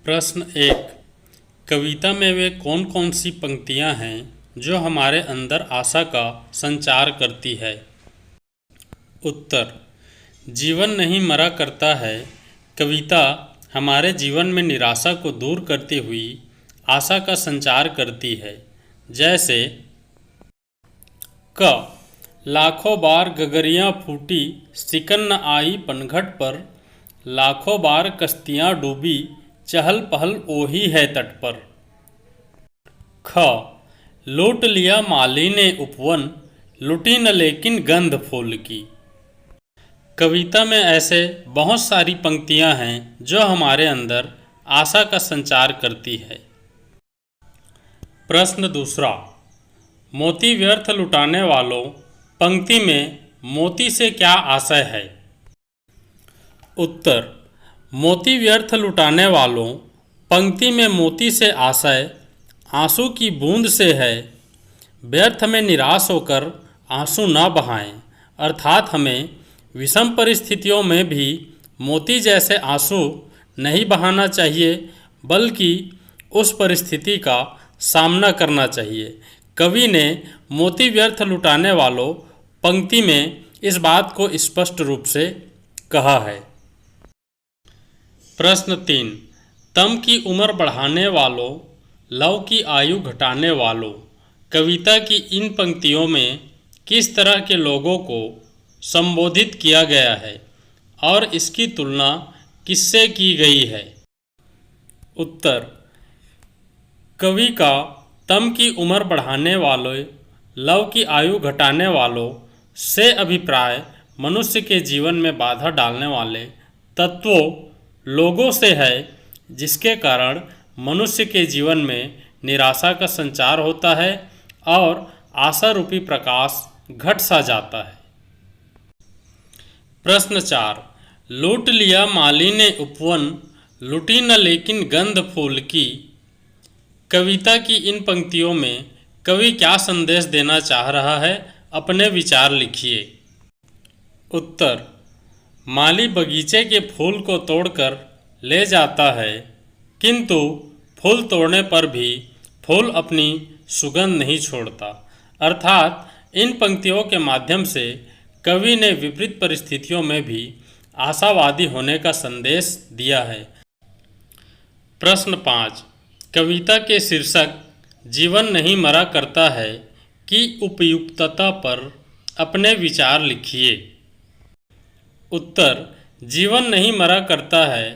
प्रश्न एक। कविता में वे कौन कौन सी पंक्तियाँ हैं जो हमारे अंदर आशा का संचार करती है? उत्तर। जीवन नहीं मरा करता है कविता हमारे जीवन में निराशा को दूर करती हुई आशा का संचार करती है। जैसे क। लाखों बार गगरियाँ फूटी सिकन न आई पनघट पर, लाखों बार कश्तियाँ डूबी चहल पहल ओही है तट पर। ख। लूट लिया माली ने उपवन, लुटी न लेकिन गंध फूल की। कविता में ऐसे बहुत सारी पंक्तियां हैं जो हमारे अंदर आशा का संचार करती है। प्रश्न दूसरा। मोती व्यर्थ लुटाने वालों पंक्ति में मोती से क्या आशय है? उत्तर। मोती व्यर्थ लुटाने वालों पंक्ति में मोती से आशय आंसू की बूंद से है। व्यर्थ में निराश होकर आंसू न बहाएं, अर्थात हमें विषम परिस्थितियों में भी मोती जैसे आंसू नहीं बहाना चाहिए, बल्कि उस परिस्थिति का सामना करना चाहिए। कवि ने मोती व्यर्थ लुटाने वालों पंक्ति में इस बात को स्पष्ट रूप से कहा है। प्रश्न 3। तम की उम्र बढ़ाने वालों, लव की आयु घटाने वालों कविता की इन पंक्तियों में किस तरह के लोगों को संबोधित किया गया है और इसकी तुलना किससे की गई है? उत्तर। कवि का तम की उम्र बढ़ाने वालों, लव की आयु घटाने वालों से अभिप्राय मनुष्य के जीवन में बाधा डालने वाले तत्वों, लोगों से है, जिसके कारण मनुष्य के जीवन में निराशा का संचार होता है और आशा रूपी प्रकाश घट सा जाता है। प्रश्न 4। लूट लिया माली ने उपवन, लुटी न लेकिन गंध फूल की कविता की इन पंक्तियों में कवि क्या संदेश देना चाह रहा है? अपने विचार लिखिए। उत्तर। माली बगीचे के फूल को तोड़कर ले जाता है, किंतु फूल तोड़ने पर भी फूल अपनी सुगंध नहीं छोड़ता। अर्थात इन पंक्तियों के माध्यम से कवि ने विपरीत परिस्थितियों में भी आशावादी होने का संदेश दिया है। प्रश्न 5। कविता के शीर्षक जीवन नहीं मरा करता है की उपयुक्तता पर अपने विचार लिखिए। उत्तर। जीवन नहीं मरा करता है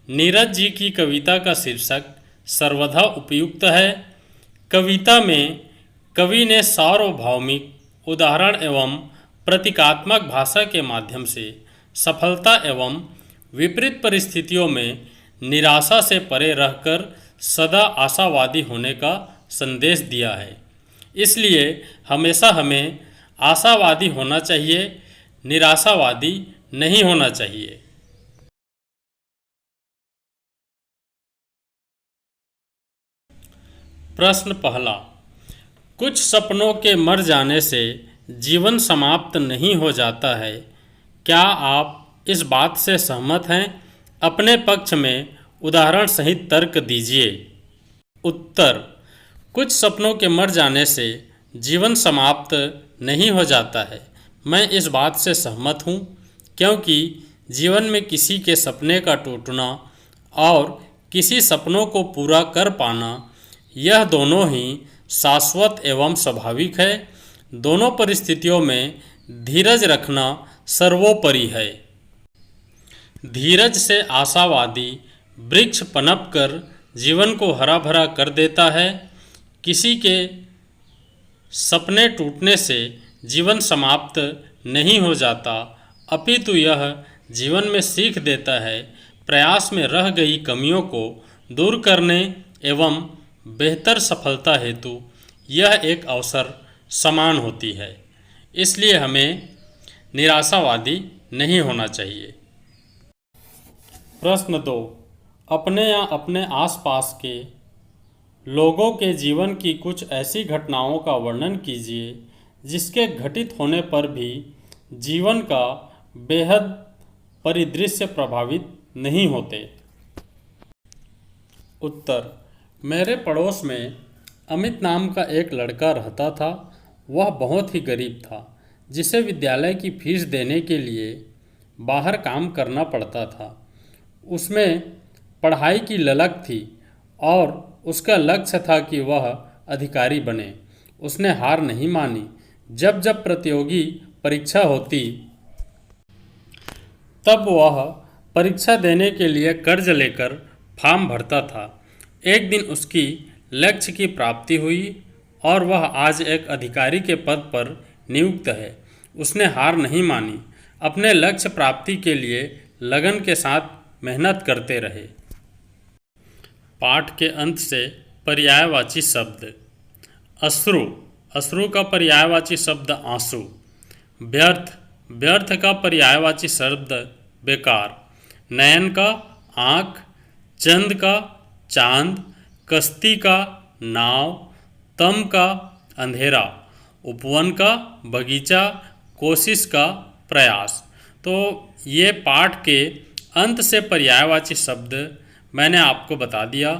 नीरज जी की कविता का शीर्षक सर्वथा उपयुक्त है। कविता में कवि ने सार्वभौमिक उदाहरण एवं प्रतीकात्मक भाषा के माध्यम से सफलता एवं विपरीत परिस्थितियों में निराशा से परे रहकर सदा आशावादी होने का संदेश दिया है। इसलिए हमेशा हमें आशावादी होना चाहिए, निराशावादी नहीं होना चाहिए। प्रश्न पहला। कुछ सपनों के मर जाने से जीवन समाप्त नहीं हो जाता है, क्या आप इस बात से सहमत हैं? अपने पक्ष में उदाहरण सहित तर्क दीजिए। उत्तर। कुछ सपनों के मर जाने से जीवन समाप्त नहीं हो जाता है, मैं इस बात से सहमत हूँ, क्योंकि जीवन में किसी के सपने का टूटना और किसी सपनों को पूरा कर पाना, यह दोनों ही शाश्वत एवं स्वाभाविक है। दोनों परिस्थितियों में धीरज रखना सर्वोपरि है। धीरज से आशावादी वृक्ष पनप कर जीवन को हरा भरा कर देता है। किसी के सपने टूटने से जीवन समाप्त नहीं हो जाता, अपितु यह जीवन में सीख देता है, प्रयास में रह गई कमियों को दूर करने एवं बेहतर सफलता हेतु यह एक अवसर समान होती है। इसलिए हमें निराशावादी नहीं होना चाहिए। प्रश्न 2। अपने या अपने आसपास के लोगों के जीवन की कुछ ऐसी घटनाओं का वर्णन कीजिए जिसके घटित होने पर भी जीवन का बेहद परिदृश्य प्रभावित नहीं होते। उत्तर। मेरे पड़ोस में अमित नाम का एक लड़का रहता था। वह बहुत ही गरीब था, जिसे विद्यालय की फीस देने के लिए बाहर काम करना पड़ता था। उसमें पढ़ाई की ललक थी और उसका लक्ष्य था कि वह अधिकारी बने। उसने हार नहीं मानी। जब जब प्रतियोगी परीक्षा होती तब वह परीक्षा देने के लिए कर्ज लेकर फॉर्म भरता था। एक दिन उसकी लक्ष्य की प्राप्ति हुई और वह आज एक अधिकारी के पद पर नियुक्त है। उसने हार नहीं मानी, अपने लक्ष्य प्राप्ति के लिए लगन के साथ मेहनत करते रहे। पाठ के अंत से पर्यायवाची शब्द। अश्रु, अश्रु का पर्यायवाची शब्द आंसू। व्यर्थ, व्यर्थ का पर्यायवाची शब्द बेकार। नयन का आँख, चंद का चांद, कश्ती का नाव, तम का अंधेरा, उपवन का बगीचा, कोशिश का प्रयास। तो ये पाठ के अंत से पर्यायवाची शब्द मैंने आपको बता दिया।